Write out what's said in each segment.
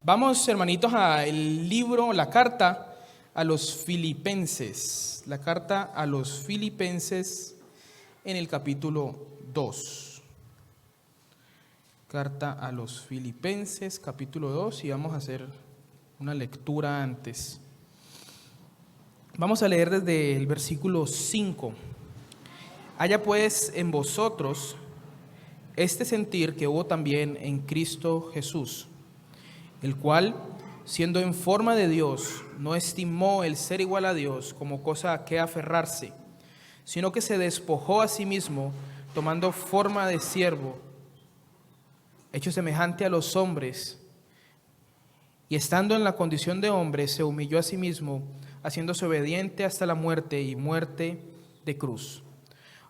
Vamos, hermanitos, al libro, la carta a los Filipenses. La carta a los Filipenses en el capítulo 2. Carta a los Filipenses, capítulo 2, y vamos a hacer una lectura antes. Vamos a leer desde el versículo 5. Haya pues en vosotros este sentir que hubo también en Cristo Jesús, el cual, siendo en forma de Dios, no estimó el ser igual a Dios como cosa a que aferrarse, sino que se despojó a sí mismo, tomando forma de siervo, hecho semejante a los hombres, y estando en la condición de hombre, se humilló a sí mismo, haciéndose obediente hasta la muerte y muerte de cruz.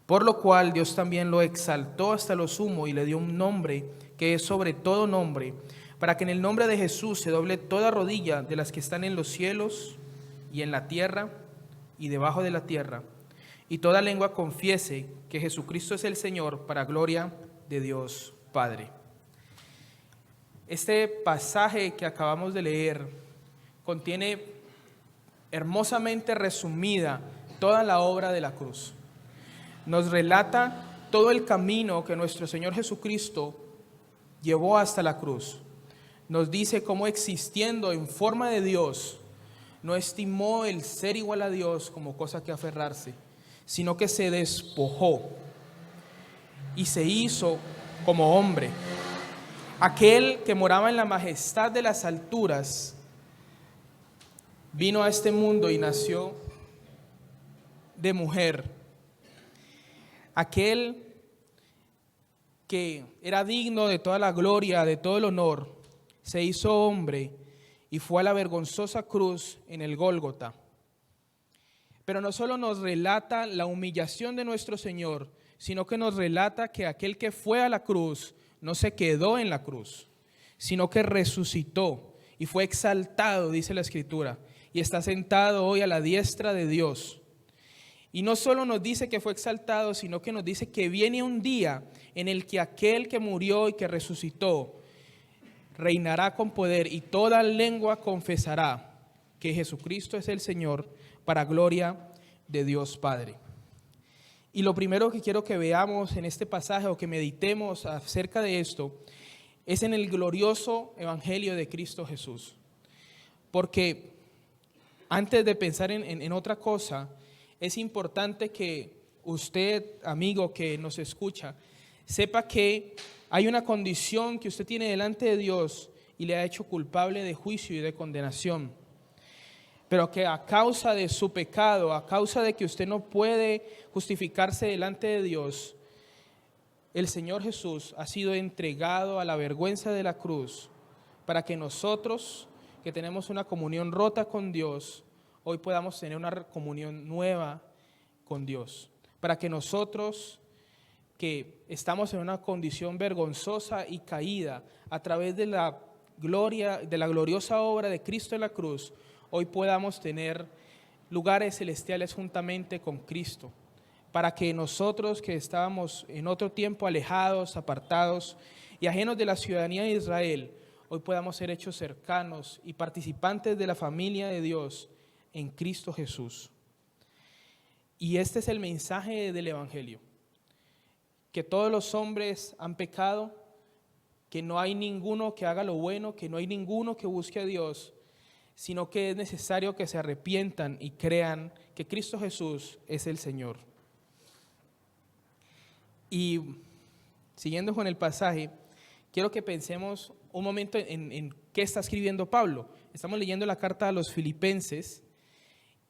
Por lo cual Dios también lo exaltó hasta lo sumo y le dio un nombre que es sobre todo nombre, para que en el nombre de Jesús se doble toda rodilla de las que están en los cielos y en la tierra y debajo de la tierra, y toda lengua confiese que Jesucristo es el Señor, para gloria de Dios Padre. Este pasaje que acabamos de leer contiene hermosamente resumida toda la obra de la cruz. Nos relata todo el camino que nuestro Señor Jesucristo llevó hasta la cruz. Nos dice cómo, existiendo en forma de Dios, no estimó el ser igual a Dios como cosa que aferrarse, sino que se despojó y se hizo como hombre. Aquel que moraba en la majestad de las alturas vino a este mundo y nació de mujer. Aquel que era digno de toda la gloria, de todo el honor, se hizo hombre y fue a la vergonzosa cruz en el Gólgota. Pero no solo nos relata la humillación de nuestro Señor, sino que nos relata que aquel que fue a la cruz no se quedó en la cruz, sino que resucitó y fue exaltado, dice la Escritura, y está sentado hoy a la diestra de Dios. Y no solo nos dice que fue exaltado, sino que nos dice que viene un día en el que aquel que murió y que resucitó reinará con poder, y toda lengua confesará que Jesucristo es el Señor, para gloria de Dios Padre. Y lo primero que quiero que veamos en este pasaje, o que meditemos acerca de esto, es en el glorioso evangelio de Cristo Jesús. Porque antes de pensar en otra cosa, es importante que usted, amigo que nos escucha, sepa que hay una condición que usted tiene delante de Dios y le ha hecho culpable de juicio y de condenación. Pero que a causa de su pecado, a causa de que usted no puede justificarse delante de Dios, el Señor Jesús ha sido entregado a la vergüenza de la cruz, para que nosotros, que tenemos una comunión rota con Dios, hoy podamos tener una comunión nueva con Dios. Para que nosotros, que estamos en una condición vergonzosa y caída, a través de la gloria, de la gloriosa obra de Cristo en la cruz, hoy podamos tener lugares celestiales juntamente con Cristo. Para que nosotros, que estábamos en otro tiempo alejados, apartados y ajenos de la ciudadanía de Israel, hoy podamos ser hechos cercanos y participantes de la familia de Dios en Cristo Jesús. Y este es el mensaje del evangelio: que todos los hombres han pecado, que no hay ninguno que haga lo bueno, que no hay ninguno que busque a Dios, sino que es necesario que se arrepientan y crean que Cristo Jesús es el Señor. Y siguiendo con el pasaje, quiero que pensemos un momento en qué está escribiendo Pablo. Estamos leyendo la carta a los Filipenses,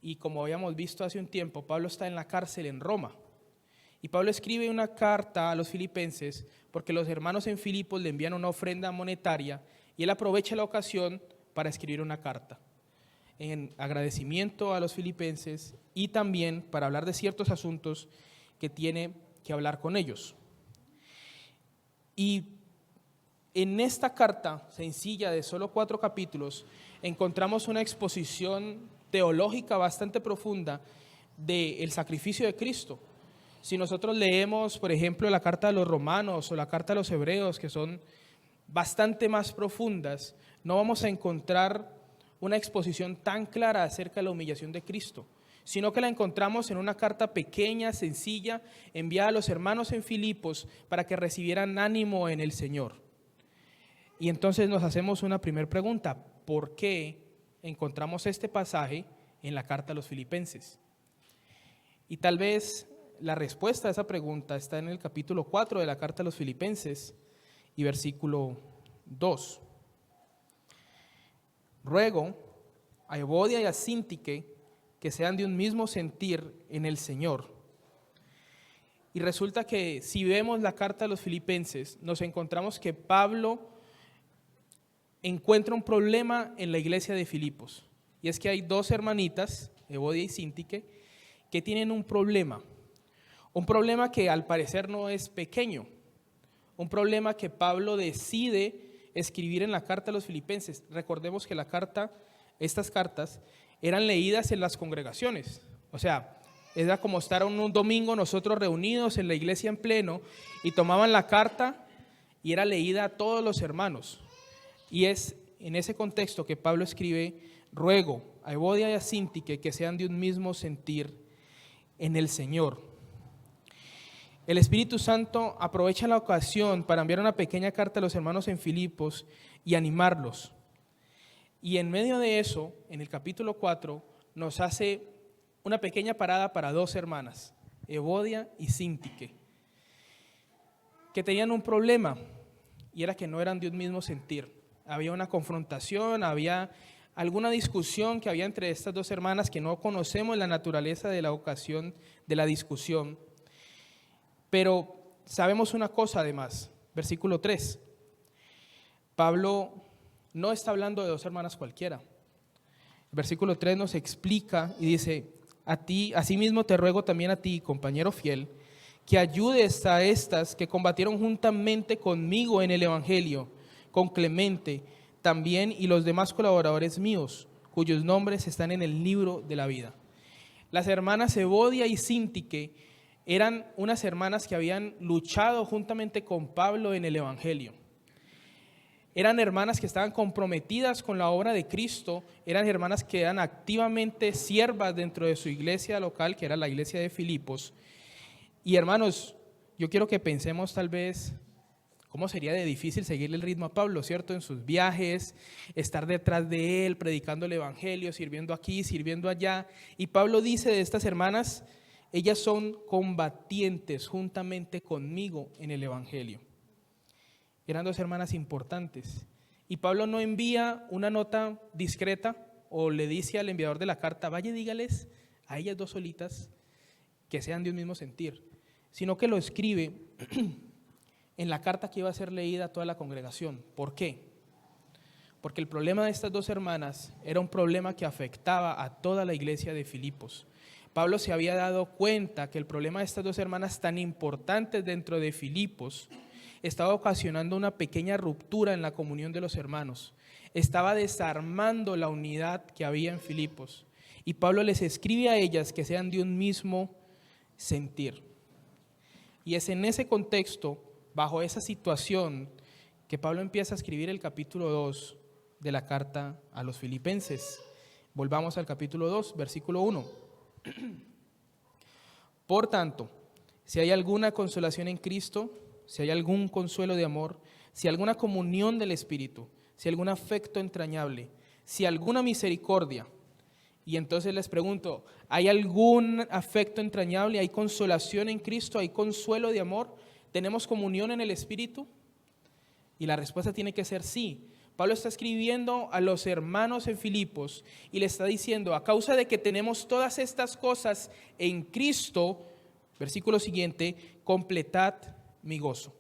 y como habíamos visto hace un tiempo, Pablo está en la cárcel en Roma. Y Pablo escribe una carta a los Filipenses porque los hermanos en Filipos le envían una ofrenda monetaria, y él aprovecha la ocasión para escribir una carta en agradecimiento a los filipenses, y también para hablar de ciertos asuntos que tiene que hablar con ellos. Y en esta carta sencilla de solo 4 capítulos encontramos una exposición teológica bastante profunda del sacrificio de Cristo. Si nosotros leemos, por ejemplo, la carta a los Romanos o la carta a los Hebreos, que son bastante más profundas, no vamos a encontrar una exposición tan clara acerca de la humillación de Cristo, sino que la encontramos en una carta pequeña, sencilla, enviada a los hermanos en Filipos para que recibieran ánimo en el Señor. Y entonces nos hacemos una primera pregunta: ¿por qué encontramos este pasaje en la carta a los Filipenses? Y tal vez la respuesta a esa pregunta está en el capítulo 4 de la carta a los Filipenses y versículo 2. Ruego a Evodia y a Síntique que sean de un mismo sentir en el Señor. Y resulta que si vemos la carta a los Filipenses, nos encontramos que Pablo encuentra un problema en la iglesia de Filipos. Y es que hay dos hermanitas, Evodia y Síntique, que tienen un problema que al parecer no es pequeño, un problema que Pablo decide escribir en la carta a los Filipenses. Recordemos que estas cartas eran leídas en las congregaciones, o sea, era como estar un domingo nosotros reunidos en la iglesia en pleno y tomaban la carta y era leída a todos los hermanos. Y es en ese contexto que Pablo escribe: ruego a Evodia y a Síntique que sean de un mismo sentir en el Señor. El Espíritu Santo aprovecha la ocasión para enviar una pequeña carta a los hermanos en Filipos y animarlos. Y en medio de eso, en el capítulo 4, nos hace una pequeña parada para dos hermanas, Evodia y Síntique, que tenían un problema, y era que no eran de un mismo sentir. Había una confrontación, había alguna discusión que había entre estas dos hermanas que no conocemos la naturaleza de la ocasión de la discusión. Pero sabemos una cosa además, versículo 3. Pablo no está hablando de dos hermanas cualquiera. El versículo 3 nos explica y dice: a ti, asimismo te ruego también a ti, compañero fiel, que ayudes a estas que combatieron juntamente conmigo en el Evangelio, con Clemente también y los demás colaboradores míos, cuyos nombres están en el libro de la vida. Las hermanas Evodia y Síntique eran unas hermanas que habían luchado juntamente con Pablo en el Evangelio. Eran hermanas que estaban comprometidas con la obra de Cristo, eran hermanas que eran activamente siervas dentro de su iglesia local, que era la iglesia de Filipos. Y hermanos, yo quiero que pensemos tal vez cómo sería de difícil seguirle el ritmo a Pablo, ¿cierto? En sus viajes, estar detrás de él, predicando el Evangelio, sirviendo aquí, sirviendo allá. Y Pablo dice de estas hermanas: ellas son combatientes juntamente conmigo en el Evangelio. Eran dos hermanas importantes. Y Pablo no envía una nota discreta o le dice al enviador de la carta: vaya y dígales a ellas dos solitas que sean de un mismo sentir, sino que lo escribe en la carta que iba a ser leída a toda la congregación. ¿Por qué? Porque el problema de estas dos hermanas era un problema que afectaba a toda la iglesia de Filipos. Pablo se había dado cuenta que el problema de estas dos hermanas tan importantes dentro de Filipos estaba ocasionando una pequeña ruptura en la comunión de los hermanos. Estaba desarmando la unidad que había en Filipos. Y Pablo les escribe a ellas que sean de un mismo sentir. Y es en ese contexto, bajo esa situación, que Pablo empieza a escribir el capítulo 2 de la carta a los Filipenses. Volvamos al capítulo 2, versículo 1. Por tanto, si hay alguna consolación en Cristo, si hay algún consuelo de amor, si alguna comunión del Espíritu, si algún afecto entrañable, si alguna misericordia. Y entonces les pregunto, ¿hay algún afecto entrañable? ¿Hay consolación en Cristo? ¿Hay consuelo de amor? ¿Tenemos comunión en el Espíritu? Y la respuesta tiene que ser sí. Pablo está escribiendo a los hermanos en Filipos y le está diciendo: a causa de que tenemos todas estas cosas en Cristo, versículo siguiente, completad mi gozo.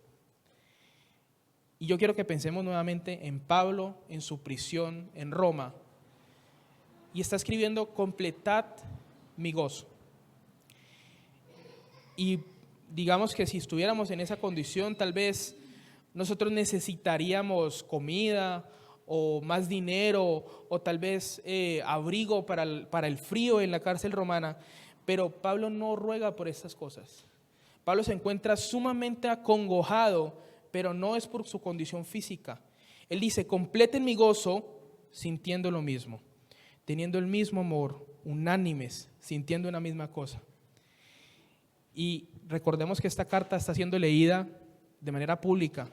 Y yo quiero que pensemos nuevamente en Pablo, en su prisión en Roma, y está escribiendo: completad mi gozo. Y digamos que si estuviéramos en esa condición, tal vez nosotros necesitaríamos comida o más dinero o tal vez abrigo para el frío en la cárcel romana, pero Pablo no ruega por estas cosas. Pablo se encuentra sumamente acongojado pero no es por su condición física. Él dice, completen mi gozo sintiendo lo mismo, teniendo el mismo amor, unánimes, sintiendo una misma cosa. Y recordemos que esta carta está siendo leída de manera pública.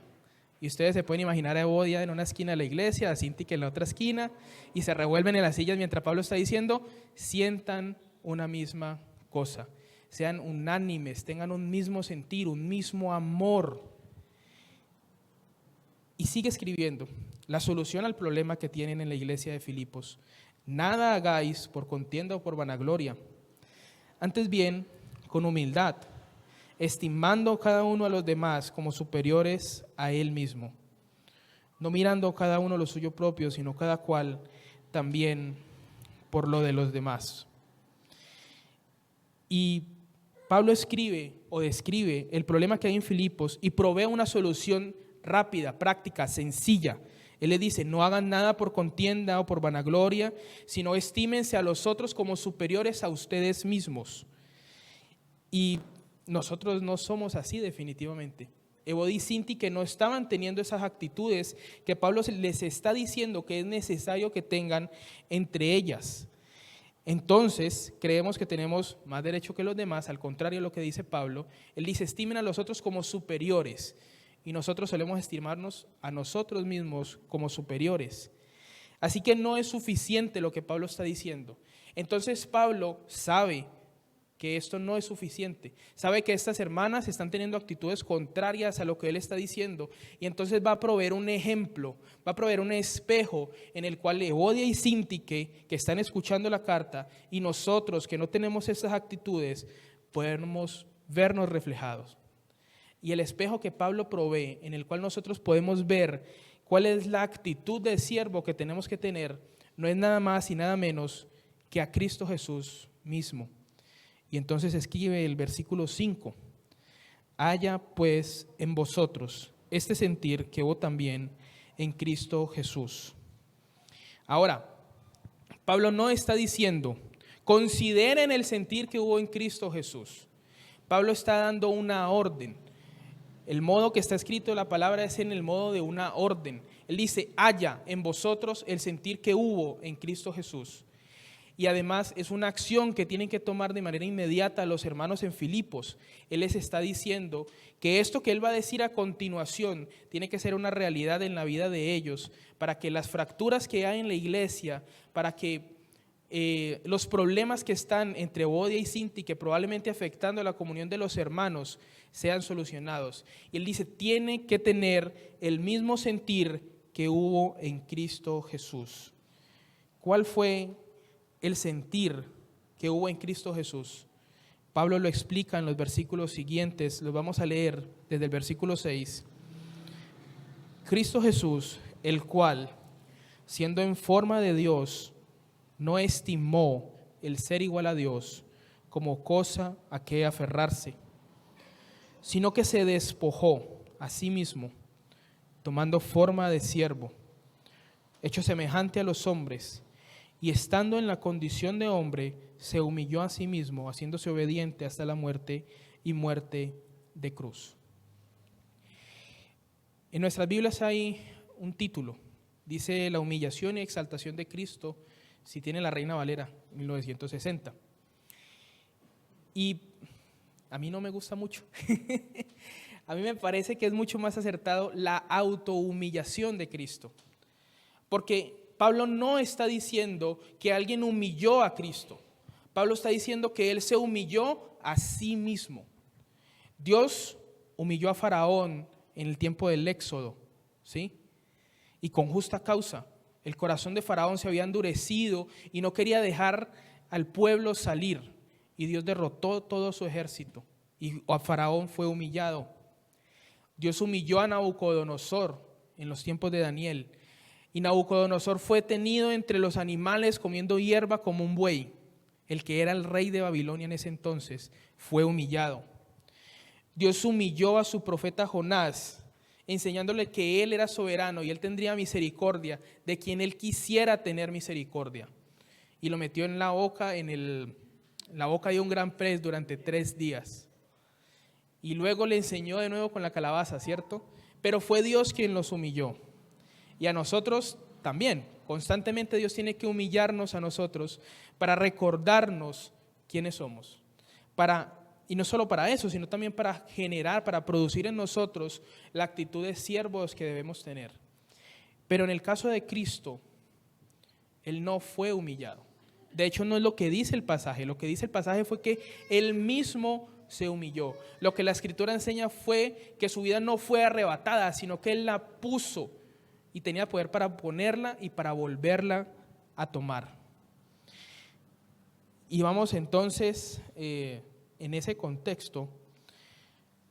Y ustedes se pueden imaginar a Evodia en una esquina de la iglesia, a Sintique en la otra esquina, y se revuelven en las sillas mientras Pablo está diciendo, sientan una misma cosa, sean unánimes, tengan un mismo sentir, un mismo amor. Y sigue escribiendo, la solución al problema que tienen en la iglesia de Filipos, nada hagáis por contienda o por vanagloria, antes bien con humildad, estimando cada uno a los demás como superiores a él mismo, no mirando cada uno lo suyo propio, sino cada cual también por lo de los demás. Y Pablo escribe o describe el problema que hay en Filipos y provee una solución rápida, práctica, sencilla. Él le dice, no hagan nada por contienda o por vanagloria, sino estímense a los otros como superiores a ustedes mismos. Y nosotros no somos así definitivamente. Evodia y Sintique no estaban teniendo esas actitudes que Pablo les está diciendo que es necesario que tengan entre ellas. Entonces, creemos que tenemos más derecho que los demás, al contrario de lo que dice Pablo. Él dice, estimen a los otros como superiores, y nosotros solemos estimarnos a nosotros mismos como superiores. Así que no es suficiente lo que Pablo está diciendo. Entonces Pablo sabe que esto no es suficiente, sabe que estas hermanas están teniendo actitudes contrarias a lo que él está diciendo, y entonces va a proveer un ejemplo, va a proveer un espejo en el cual Evodia y Sintique, que están escuchando la carta, y nosotros que no tenemos estas actitudes, podemos vernos reflejados. Y el espejo que Pablo provee, en el cual nosotros podemos ver cuál es la actitud de siervo que tenemos que tener, no es nada más y nada menos que a Cristo Jesús mismo. Y entonces escribe el versículo 5, haya pues en vosotros este sentir que hubo también en Cristo Jesús. Ahora, Pablo no está diciendo, consideren el sentir que hubo en Cristo Jesús. Pablo está dando una orden. El modo que está escrito la palabra es en el modo de una orden. Él dice, haya en vosotros el sentir que hubo en Cristo Jesús. Y además es una acción que tienen que tomar de manera inmediata los hermanos en Filipos. Él les está diciendo que esto que él va a decir a continuación tiene que ser una realidad en la vida de ellos, para que las fracturas que hay en la iglesia, para que los problemas que están entre Evodia y Sintique, probablemente afectando a la comunión de los hermanos, sean solucionados. Y él dice, tiene que tener el mismo sentir que hubo en Cristo Jesús. ¿Cuál fue el sentir que hubo en Cristo Jesús? Pablo lo explica en los versículos siguientes, los vamos a leer desde el versículo 6. Cristo Jesús, el cual, siendo en forma de Dios, no estimó el ser igual a Dios como cosa a que aferrarse, sino que se despojó a sí mismo, tomando forma de siervo, hecho semejante a los hombres, y estando en la condición de hombre, se humilló a sí mismo, haciéndose obediente hasta la muerte y muerte de cruz. En nuestras Biblias hay un título, dice la humillación y exaltación de Cristo, si tiene la Reina Valera, 1960. Y a mí no me gusta mucho. A mí me parece que es mucho más acertado la autohumillación de Cristo. Porque Pablo no está diciendo que alguien humilló a Cristo. Pablo está diciendo que él se humilló a sí mismo. Dios humilló a Faraón en el tiempo del Éxodo, ¿sí? Y con justa causa. El corazón de Faraón se había endurecido y no quería dejar al pueblo salir. Y Dios derrotó todo su ejército y a Faraón fue humillado. Dios humilló a Nabucodonosor en los tiempos de Daniel. Y Nabucodonosor fue tenido entre los animales comiendo hierba como un buey. El que era el rey de Babilonia en ese entonces fue humillado. Dios humilló a su profeta Jonás, enseñándole que él era soberano y él tendría misericordia de quien él quisiera tener misericordia. Y lo metió en la boca, la boca de un gran pez durante 3 días. Y luego le enseñó de nuevo con la calabaza, ¿cierto? pero fue Dios quien los humilló. Y a nosotros también, constantemente Dios tiene que humillarnos a nosotros para recordarnos quiénes somos. Y no solo para eso, sino también para generar, para producir en nosotros la actitud de siervos que debemos tener. Pero en el caso de Cristo, Él no fue humillado. De hecho, no es lo que dice el pasaje. Lo que dice el pasaje fue que Él mismo se humilló. Lo que la Escritura enseña fue que su vida no fue arrebatada, sino que Él la puso y tenía poder para ponerla y para volverla a tomar. Y vamos entonces, en ese contexto,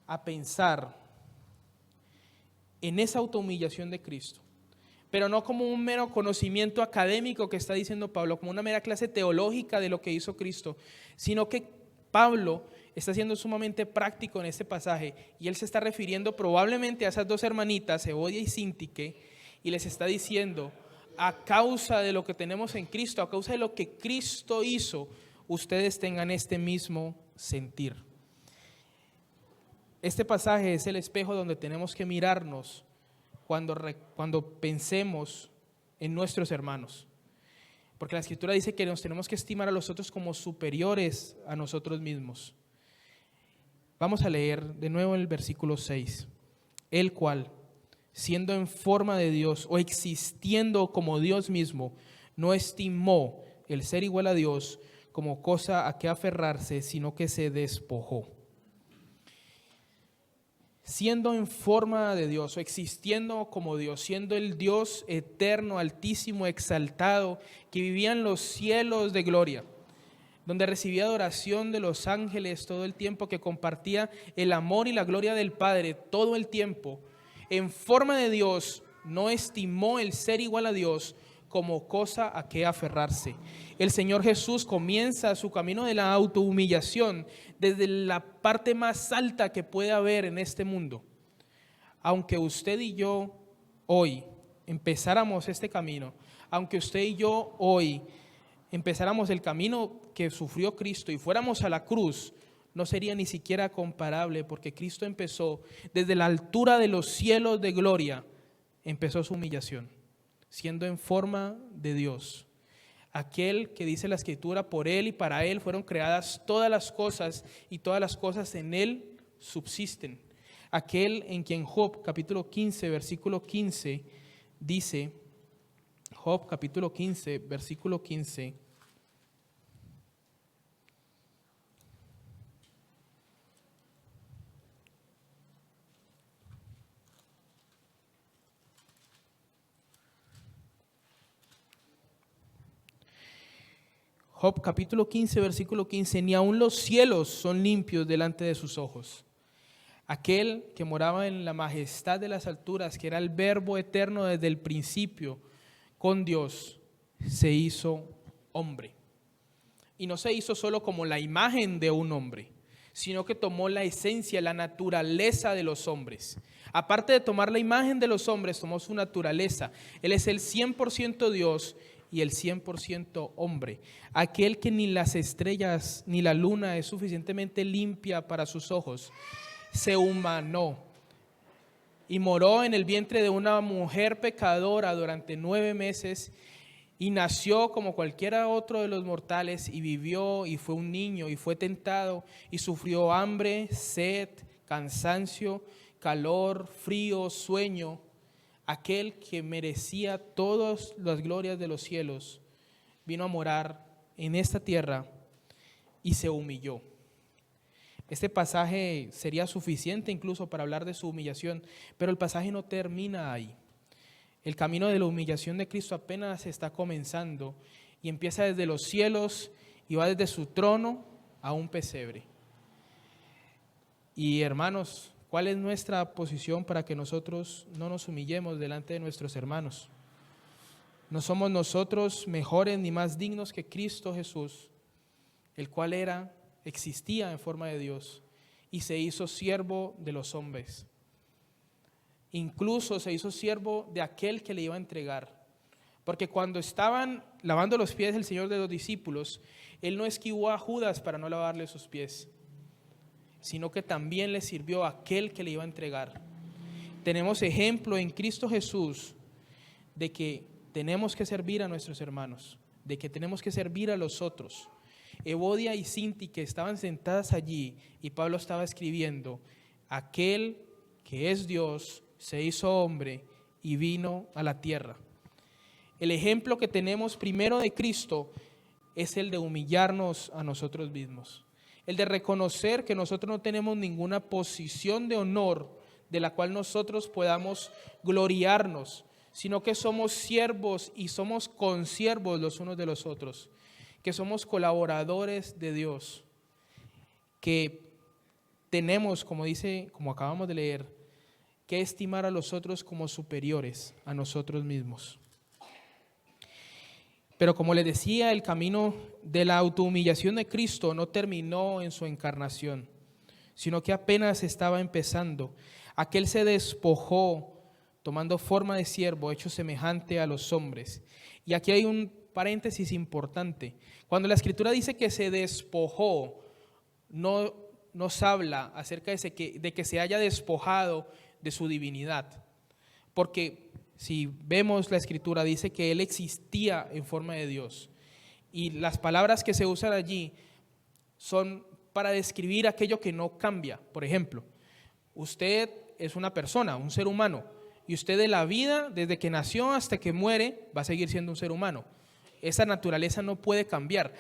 a pensar en esa autohumillación de Cristo, pero no como un mero conocimiento académico que está diciendo Pablo, como una mera clase teológica de lo que hizo Cristo, sino que Pablo está siendo sumamente práctico en este pasaje y él se está refiriendo probablemente a esas dos hermanitas, Evodia y Síntique, y les está diciendo: a causa de lo que tenemos en Cristo, a causa de lo que Cristo hizo, ustedes tengan este mismo sentir. Este pasaje es el espejo donde tenemos que mirarnos cuando pensemos en nuestros hermanos. Porque la Escritura dice que nos tenemos que estimar a los otros como superiores a nosotros mismos. Vamos a leer de nuevo el versículo 6. El cual, siendo en forma de Dios o existiendo como Dios mismo, no estimó el ser igual a Dios como cosa a que aferrarse, sino que se despojó. Siendo en forma de Dios o existiendo como Dios, siendo el Dios eterno, altísimo, exaltado, que vivía en los cielos de gloria, donde recibía adoración de los ángeles todo el tiempo, que compartía el amor y la gloria del Padre todo el tiempo, en forma de Dios no estimó el ser igual a Dios como cosa a que aferrarse. El Señor Jesús comienza su camino de la autohumillación desde la parte más alta que puede haber en este mundo. Aunque usted y yo hoy empezáramos este camino, aunque usted y yo hoy empezáramos el camino que sufrió Cristo y fuéramos a la cruz, no sería ni siquiera comparable, porque Cristo empezó desde la altura de los cielos de gloria, empezó su humillación, siendo en forma de Dios. Aquel que dice la Escritura, por Él y para Él fueron creadas todas las cosas y todas las cosas en Él subsisten. Aquel en quien Job capítulo 15 versículo 15 dice, Job capítulo 15 versículo 15, Job capítulo 15 versículo 15, ni aun los cielos son limpios delante de sus ojos. Aquel que moraba en la majestad de las alturas, que era el Verbo eterno desde el principio con Dios, se hizo hombre. Y no se hizo solo como la imagen de un hombre, sino que tomó la esencia, la naturaleza de los hombres. Aparte de tomar la imagen de los hombres, tomó su naturaleza. Él es el 100% Dios y el 100% hombre. Aquel que ni las estrellas ni la luna es suficientemente limpia para sus ojos, se humanó y moró en el vientre de una mujer pecadora durante 9 meses y nació como cualquiera otro de los mortales y vivió y fue un niño y fue tentado y sufrió hambre, sed, cansancio, calor, frío, sueño. Aquel que merecía todas las glorias de los cielos vino a morar en esta tierra y se humilló. Este pasaje sería suficiente incluso para hablar de su humillación, pero el pasaje no termina ahí. El camino de la humillación de Cristo apenas está comenzando y empieza desde los cielos y va desde su trono a un pesebre. Y hermanos, ¿cuál es nuestra posición para que nosotros no nos humillemos delante de nuestros hermanos? No somos nosotros mejores ni más dignos que Cristo Jesús, el cual existía en forma de Dios y se hizo siervo de los hombres. Incluso se hizo siervo de aquel que le iba a entregar. Porque cuando estaban lavando los pies del Señor de los discípulos, Él no esquivó a Judas para no lavarle sus pies, sino que también le sirvió a aquel que le iba a entregar. tenemos ejemplo en Cristo Jesús de que tenemos que servir a nuestros hermanos, de que tenemos que servir a los otros. Evodia y Sinti, que estaban sentadas allí, y Pablo estaba escribiendo: aquel que es Dios se hizo hombre y vino a la tierra. El ejemplo que tenemos primero de Cristo es el de humillarnos a nosotros mismos, el de reconocer que nosotros no tenemos ninguna posición de honor de la cual nosotros podamos gloriarnos, sino que somos siervos y somos consiervos los unos de los otros, que somos colaboradores de Dios, que tenemos, como acabamos de leer, que estimar a los otros como superiores a nosotros mismos. Pero como les decía, el camino de la autohumillación de Cristo no terminó en su encarnación, sino que apenas estaba empezando. Aquel se despojó, tomando forma de siervo, hecho semejante a los hombres. Y aquí hay un paréntesis importante. Cuando la Escritura dice que se despojó, no nos habla acerca de que se haya despojado de su divinidad. Porque si vemos la Escritura, dice que Él existía en forma de Dios. Y las palabras que se usan allí son para describir aquello que no cambia. Por ejemplo, usted es una persona, un ser humano, y usted de la vida, desde que nació hasta que muere, va a seguir siendo un ser humano. Esa naturaleza no puede cambiar.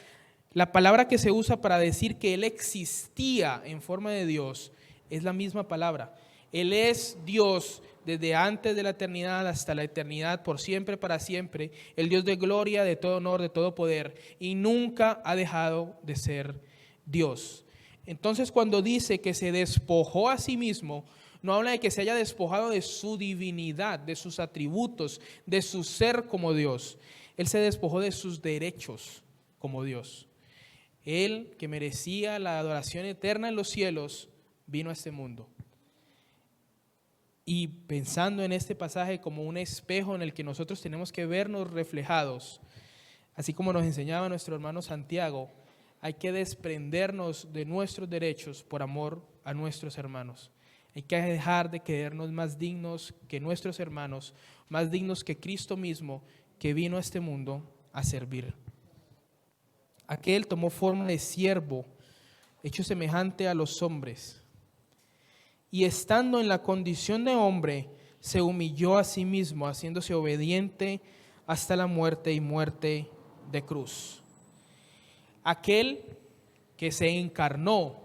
La palabra que se usa para decir que Él existía en forma de Dios es la misma palabra. Él es Dios desde antes de la eternidad hasta la eternidad, por siempre, para siempre, el Dios de gloria, de todo honor, de todo poder, y nunca ha dejado de ser Dios. Entonces, cuando dice que se despojó a sí mismo, no habla de que se haya despojado de su divinidad, de sus atributos, de su ser como Dios. Él se despojó de sus derechos como Dios. Él, que merecía la adoración eterna en los cielos, vino a este mundo. Y pensando en este pasaje como un espejo en el que nosotros tenemos que vernos reflejados, así como nos enseñaba nuestro hermano Santiago, hay que desprendernos de nuestros derechos por amor a nuestros hermanos. Hay que dejar de creernos más dignos que nuestros hermanos, más dignos que Cristo mismo, que vino a este mundo a servir. Aquel tomó forma de siervo, hecho semejante a los hombres, y estando en la condición de hombre, se humilló a sí mismo, haciéndose obediente hasta la muerte y muerte de cruz. Aquel que se encarnó,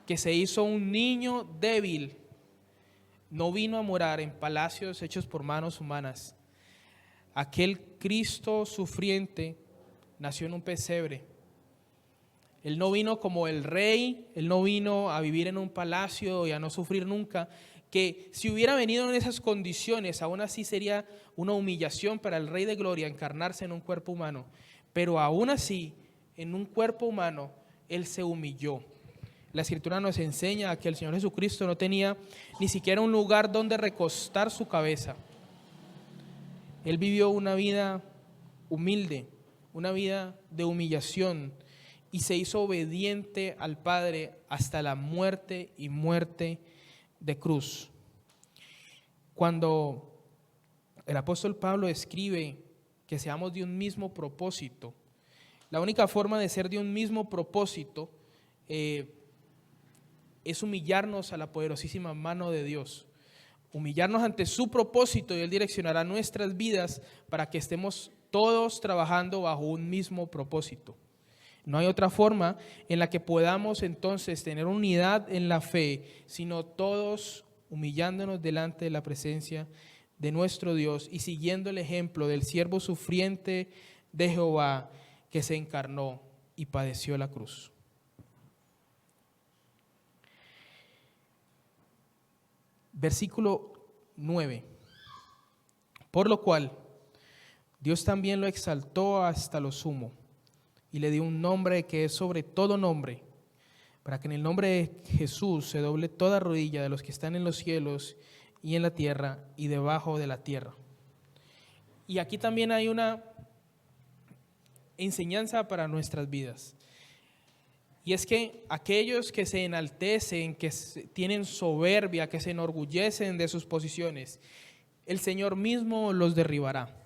que se hizo un niño débil, no vino a morar en palacios hechos por manos humanas. Aquel Cristo sufriente nació en un pesebre. Él no vino como el rey, Él no vino a vivir en un palacio y a no sufrir nunca, que si hubiera venido en esas condiciones, aún así sería una humillación para el Rey de Gloria encarnarse en un cuerpo humano. Pero aún así, en un cuerpo humano, Él se humilló. La Escritura nos enseña que el Señor Jesucristo no tenía ni siquiera un lugar donde recostar su cabeza. Él vivió una vida humilde, una vida de humillación, y se hizo obediente al Padre hasta la muerte y muerte de cruz. Cuando el apóstol Pablo escribe que seamos de un mismo propósito, la única forma de ser de un mismo propósito es humillarnos a la poderosísima mano de Dios, humillarnos ante su propósito, y Él direccionará nuestras vidas para que estemos todos trabajando bajo un mismo propósito. No hay otra forma en la que podamos entonces tener unidad en la fe, sino todos humillándonos delante de la presencia de nuestro Dios y siguiendo el ejemplo del siervo sufriente de Jehová, que se encarnó y padeció la cruz. Versículo 9. Por lo cual, Dios también lo exaltó hasta lo sumo y le dio un nombre que es sobre todo nombre, para que en el nombre de Jesús se doble toda rodilla de los que están en los cielos y en la tierra y debajo de la tierra. Y aquí también hay una enseñanza para nuestras vidas. Y es que aquellos que se enaltecen, que tienen soberbia, que se enorgullecen de sus posiciones, el Señor mismo los derribará.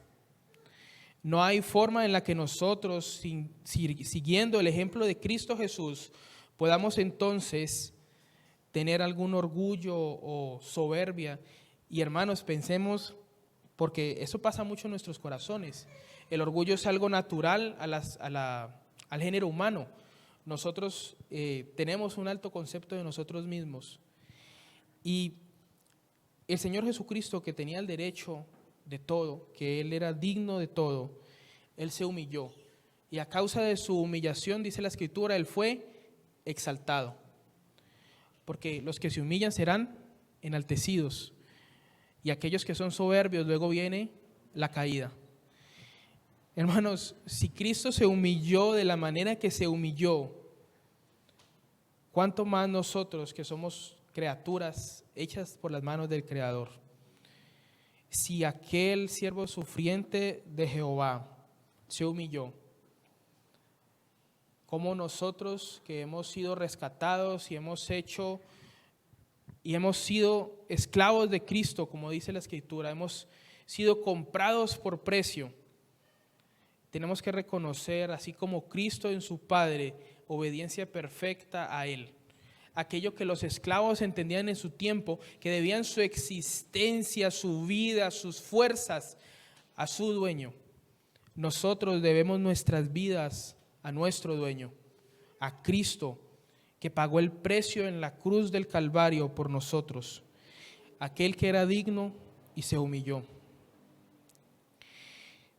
No hay forma en la que nosotros, siguiendo el ejemplo de Cristo Jesús, podamos entonces tener algún orgullo o soberbia. Y hermanos, pensemos, porque eso pasa mucho en nuestros corazones. El orgullo es algo natural al género humano. Nosotros tenemos un alto concepto de nosotros mismos. Y el Señor Jesucristo, que tenía el derecho de todo, que Él era digno de todo, Él se humilló. Y a causa de su humillación, dice la Escritura, Él fue exaltado. Porque los que se humillan serán enaltecidos. Y aquellos que son soberbios, luego viene la caída. Hermanos, si Cristo se humilló de la manera que se humilló, ¿cuánto más nosotros que somos criaturas hechas por las manos del Creador? Si aquel siervo sufriente de Jehová se humilló, ¿cómo nosotros que hemos sido rescatados y hemos sido esclavos de Cristo, como dice la Escritura, hemos sido comprados por precio? Tenemos que reconocer, así como Cristo en su Padre, obediencia perfecta a Él. Aquello que los esclavos entendían en su tiempo, que debían su existencia, su vida, sus fuerzas a su dueño. Nosotros debemos nuestras vidas a nuestro dueño, a Cristo, que pagó el precio en la cruz del Calvario por nosotros. Aquel que era digno y se humilló.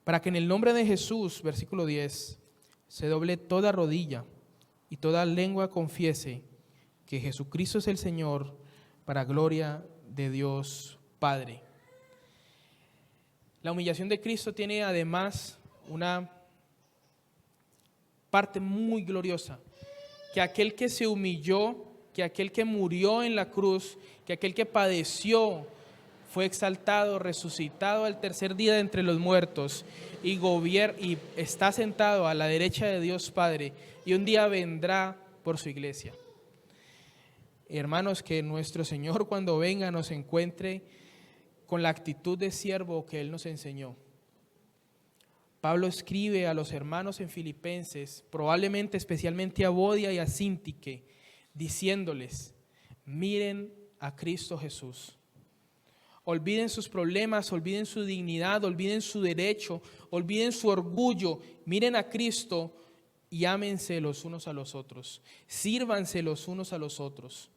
Para que en el nombre de Jesús, versículo 10, se doble toda rodilla y toda lengua confiese que Jesucristo es el Señor, para gloria de Dios Padre. La humillación de Cristo tiene además una parte muy gloriosa, que aquel que se humilló, que aquel que murió en la cruz, que aquel que padeció, fue exaltado, resucitado al tercer día de entre los muertos y está sentado a la derecha de Dios Padre, y un día vendrá por su iglesia. Hermanos, que nuestro Señor cuando venga nos encuentre con la actitud de siervo que Él nos enseñó. Pablo escribe a los hermanos en Filipenses, probablemente especialmente a Bodia y a Síntique, diciéndoles: miren a Cristo Jesús. Olviden sus problemas, olviden su dignidad, olviden su derecho, olviden su orgullo. Miren a Cristo y ámense los unos a los otros. Sírvanse los unos a los otros.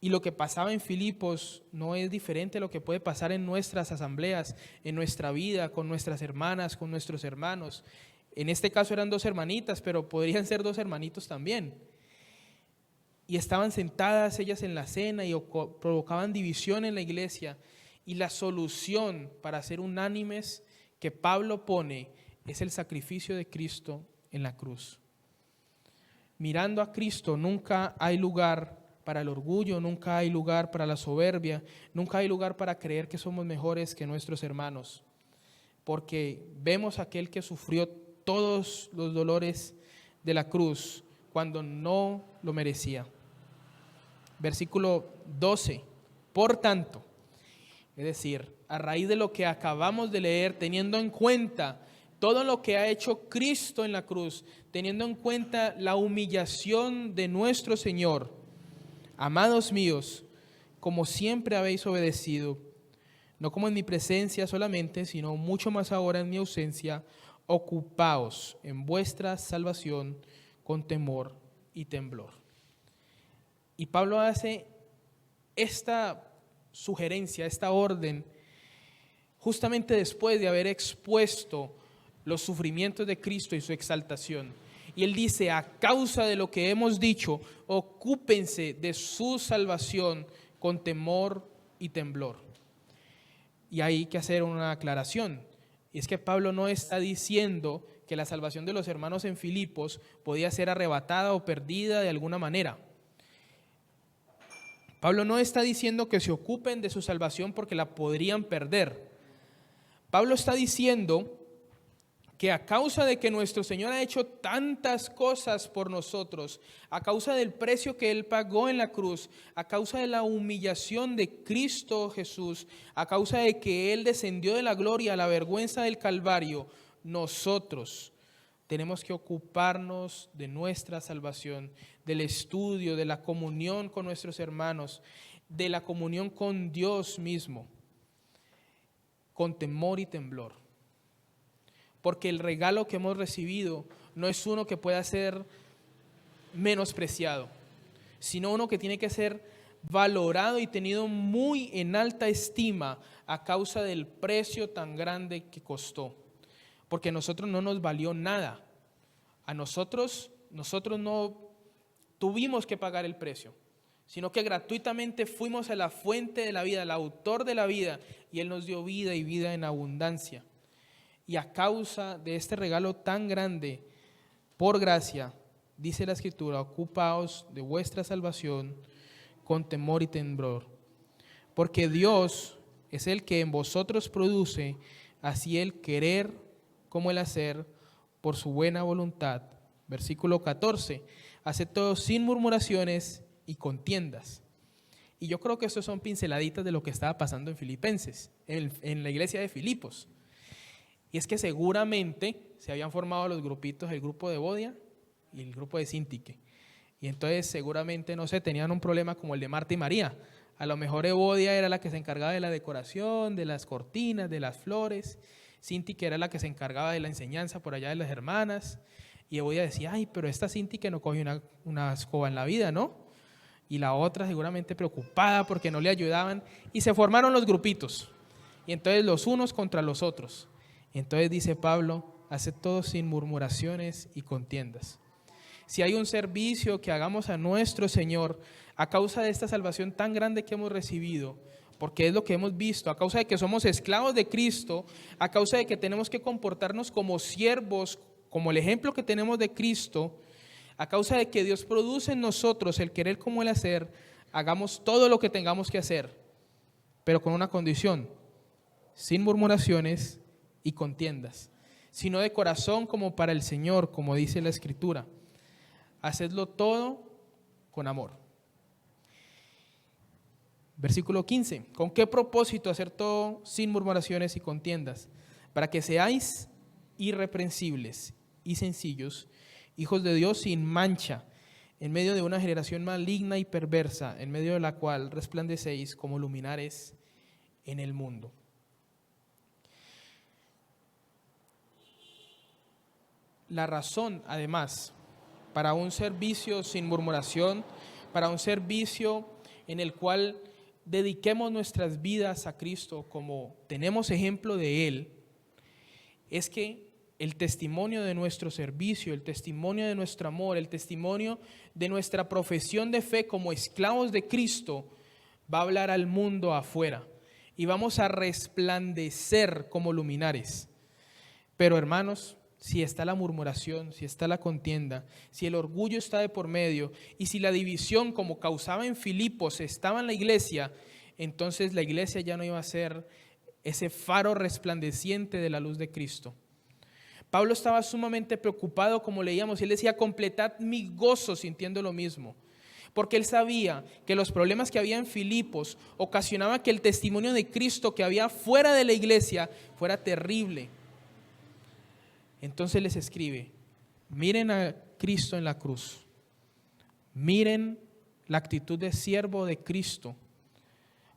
Y lo que pasaba en Filipos no es diferente a lo que puede pasar en nuestras asambleas, en nuestra vida, con nuestras hermanas, con nuestros hermanos. En este caso eran 2 hermanitas, pero podrían ser 2 hermanitos también. Y estaban sentadas ellas en la cena y provocaban división en la iglesia. Y la solución para ser unánimes que Pablo pone es el sacrificio de Cristo en la cruz. Mirando a Cristo nunca hay lugar para el orgullo, nunca hay lugar para la soberbia, nunca hay lugar para creer que somos mejores que nuestros hermanos. Porque vemos a aquel que sufrió todos los dolores de la cruz cuando no lo merecía. Versículo 12. Por tanto, es decir, a raíz de lo que acabamos de leer, teniendo en cuenta todo lo que ha hecho Cristo en la cruz, teniendo en cuenta la humillación de nuestro Señor, amados míos, como siempre habéis obedecido, no como en mi presencia solamente, sino mucho más ahora en mi ausencia, ocupaos en vuestra salvación con temor y temblor. Y Pablo hace esta sugerencia, esta orden, justamente después de haber expuesto los sufrimientos de Cristo y su exaltación. Y él dice: a causa de lo que hemos dicho, ocúpense de su salvación con temor y temblor. Y hay que hacer una aclaración. Y es que Pablo no está diciendo que la salvación de los hermanos en Filipos podía ser arrebatada o perdida de alguna manera. Pablo no está diciendo que se ocupen de su salvación porque la podrían perder. Pablo está diciendo que a causa de que nuestro Señor ha hecho tantas cosas por nosotros, a causa del precio que Él pagó en la cruz, a causa de la humillación de Cristo Jesús, a causa de que Él descendió de la gloria a la vergüenza del Calvario, nosotros tenemos que ocuparnos de nuestra salvación, del estudio, de la comunión con nuestros hermanos, de la comunión con Dios mismo, con temor y temblor. Porque el regalo que hemos recibido no es uno que pueda ser menospreciado, sino uno que tiene que ser valorado y tenido muy en alta estima a causa del precio tan grande que costó. Porque a nosotros no nos valió nada. A nosotros no tuvimos que pagar el precio, sino que gratuitamente fuimos a la fuente de la vida, al autor de la vida, y Él nos dio vida y vida en abundancia. Y a causa de este regalo tan grande, por gracia, dice la Escritura, ocupaos de vuestra salvación con temor y temblor, porque Dios es el que en vosotros produce así el querer como el hacer por su buena voluntad. Versículo 14, haced todo sin murmuraciones y contiendas. Y yo creo que estos son pinceladitas de lo que estaba pasando en Filipenses, en la iglesia de Filipos. Y es que seguramente se habían formado los grupitos, el grupo de Evodia y el grupo de Síntique. Y entonces seguramente, no sé, tenían un problema como el de Marta y María. A lo mejor Evodia era la que se encargaba de la decoración, de las cortinas, de las flores. Síntique era la que se encargaba de la enseñanza por allá de las hermanas. Y Evodia decía, ay, pero esta Síntique no coge una escoba en la vida, ¿no? Y la otra seguramente preocupada porque no le ayudaban. Y se formaron los grupitos. Y entonces los unos contra los otros. Entonces dice Pablo, haced todo sin murmuraciones y contiendas. Si hay un servicio que hagamos a nuestro Señor a causa de esta salvación tan grande que hemos recibido, porque es lo que hemos visto, a causa de que somos esclavos de Cristo, a causa de que tenemos que comportarnos como siervos, como el ejemplo que tenemos de Cristo, a causa de que Dios produce en nosotros el querer como el hacer, hagamos todo lo que tengamos que hacer, pero con una condición, sin murmuraciones y contiendas, sino de corazón como para el Señor, como dice la Escritura. Hacedlo todo con amor. Versículo 15. ¿Con qué propósito hacer todo sin murmuraciones y contiendas? Para que seáis irreprensibles y sencillos, hijos de Dios sin mancha, en medio de una generación maligna y perversa, en medio de la cual resplandecéis como luminares en el mundo. La razón, además, para un servicio sin murmuración, para un servicio en el cual dediquemos nuestras vidas a Cristo como tenemos ejemplo de Él, es que el testimonio de nuestro servicio, el testimonio de nuestro amor, el testimonio de nuestra profesión de fe como esclavos de Cristo va a hablar al mundo afuera y vamos a resplandecer como luminares. Pero hermanos, si está la murmuración, si está la contienda, si el orgullo está de por medio y si la división como causaba en Filipos estaba en la iglesia, entonces la iglesia ya no iba a ser ese faro resplandeciente de la luz de Cristo. Pablo estaba sumamente preocupado, como leíamos, y él decía, completad mi gozo, sintiendo lo mismo. Porque él sabía que los problemas que había en Filipos ocasionaban que el testimonio de Cristo que había fuera de la iglesia fuera terrible. Entonces les escribe, miren a Cristo en la cruz, miren la actitud de siervo de Cristo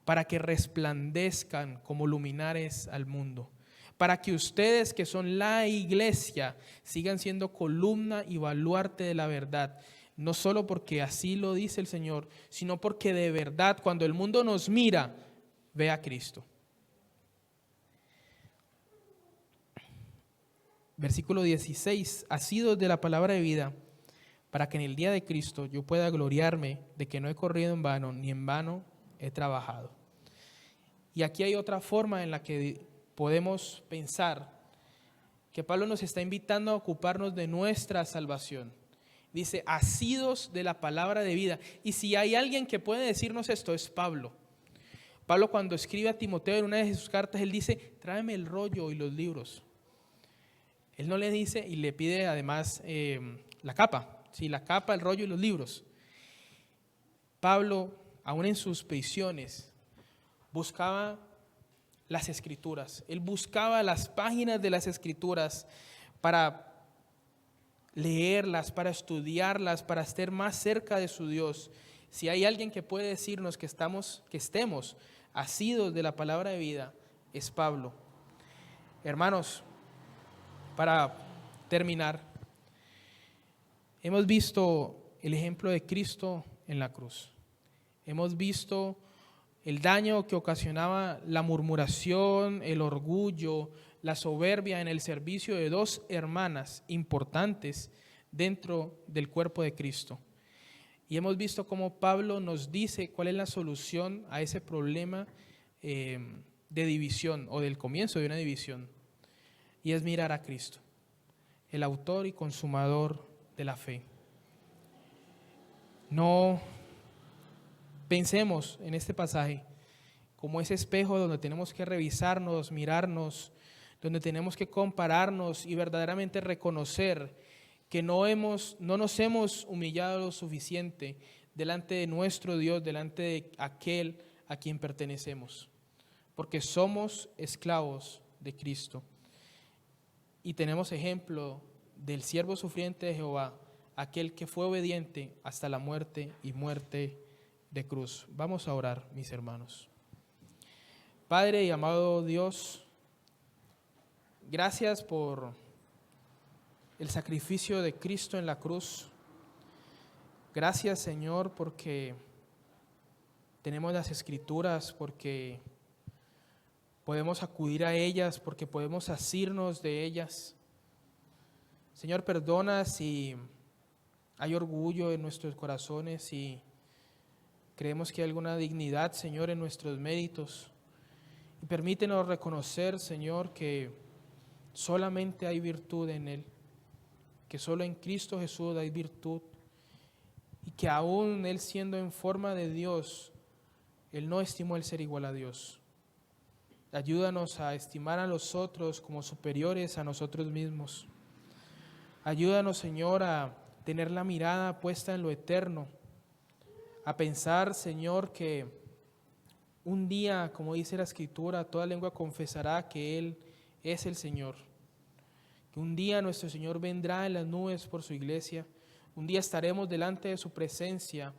para que resplandezcan como luminares al mundo, para que ustedes que son la iglesia sigan siendo columna y baluarte de la verdad, no solo porque así lo dice el Señor, sino porque de verdad cuando el mundo nos mira, ve a Cristo. Versículo 16, asidos de la palabra de vida, para que en el día de Cristo yo pueda gloriarme de que no he corrido en vano, ni en vano he trabajado. Y aquí hay otra forma en la que podemos pensar que Pablo nos está invitando a ocuparnos de nuestra salvación. Dice, asidos de la palabra de vida. Y si hay alguien que puede decirnos esto, es Pablo. Pablo cuando escribe a Timoteo en una de sus cartas, él dice, tráeme el rollo y los libros. Él no le dice y le pide además la capa, ¿sí? La capa, el rollo y los libros. Pablo, aún en sus prisiones, buscaba las Escrituras. Él buscaba las páginas de las Escrituras para leerlas, para estudiarlas, para estar más cerca de su Dios. Si hay alguien que puede decirnos que estemos asidos de la palabra de vida, es Pablo. Hermanos, para terminar, hemos visto el ejemplo de Cristo en la cruz. Hemos visto el daño que ocasionaba la murmuración, el orgullo, la soberbia en el servicio de dos hermanas importantes dentro del cuerpo de Cristo. Y hemos visto cómo Pablo nos dice cuál es la solución a ese problema de división o del comienzo de una división. Y es mirar a Cristo, el autor y consumador de la fe. No pensemos en este pasaje como ese espejo donde tenemos que revisarnos, mirarnos, donde tenemos que compararnos y verdaderamente reconocer que no nos hemos humillado lo suficiente delante de nuestro Dios, delante de aquel a quien pertenecemos, porque somos esclavos de Cristo. Y tenemos ejemplo del siervo sufriente de Jehová, aquel que fue obediente hasta la muerte y muerte de cruz. Vamos a orar, mis hermanos. Padre y amado Dios, gracias por el sacrificio de Cristo en la cruz. Gracias, Señor, porque tenemos las Escrituras, porque podemos acudir a ellas, porque podemos asirnos de ellas. Señor, perdona si hay orgullo en nuestros corazones y creemos que hay alguna dignidad, Señor, en nuestros méritos. Y permítenos reconocer, Señor, que solamente hay virtud en Él, que solo en Cristo Jesús hay virtud y que aún Él siendo en forma de Dios, Él no estimó el ser igual a Dios. Ayúdanos a estimar a los otros como superiores a nosotros mismos. Ayúdanos, Señor, a tener la mirada puesta en lo eterno, a pensar, Señor, que un día, como dice la Escritura, toda lengua confesará que Él es el Señor. Que un día nuestro Señor vendrá en las nubes por su iglesia. Un día estaremos delante de su presencia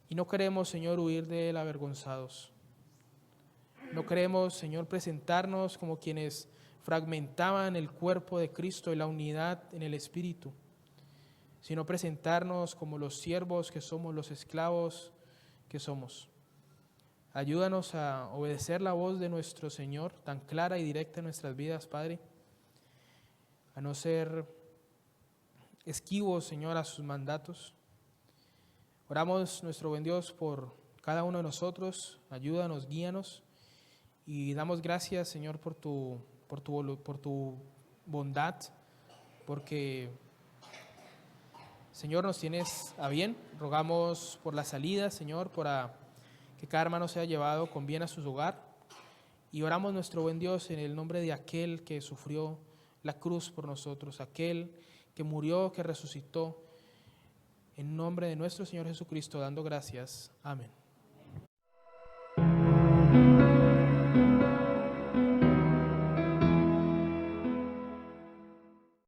y no queremos, Señor, huir de Él avergonzados. No queremos, Señor, presentarnos como quienes fragmentaban el cuerpo de Cristo y la unidad en el Espíritu, sino presentarnos como los siervos que somos, los esclavos que somos. Ayúdanos a obedecer la voz de nuestro Señor tan clara y directa en nuestras vidas, Padre, a no ser esquivos, Señor, a sus mandatos. Oramos, nuestro buen Dios, por cada uno de nosotros. Ayúdanos, guíanos y damos gracias, Señor, por tu bondad, porque, Señor, nos tienes a bien. Rogamos por la salida, Señor, que cada hermano sea llevado con bien a su hogar. Y oramos, nuestro buen Dios, en el nombre de aquel que sufrió la cruz por nosotros, aquel que murió, que resucitó, en nombre de nuestro Señor Jesucristo, dando gracias. Amén.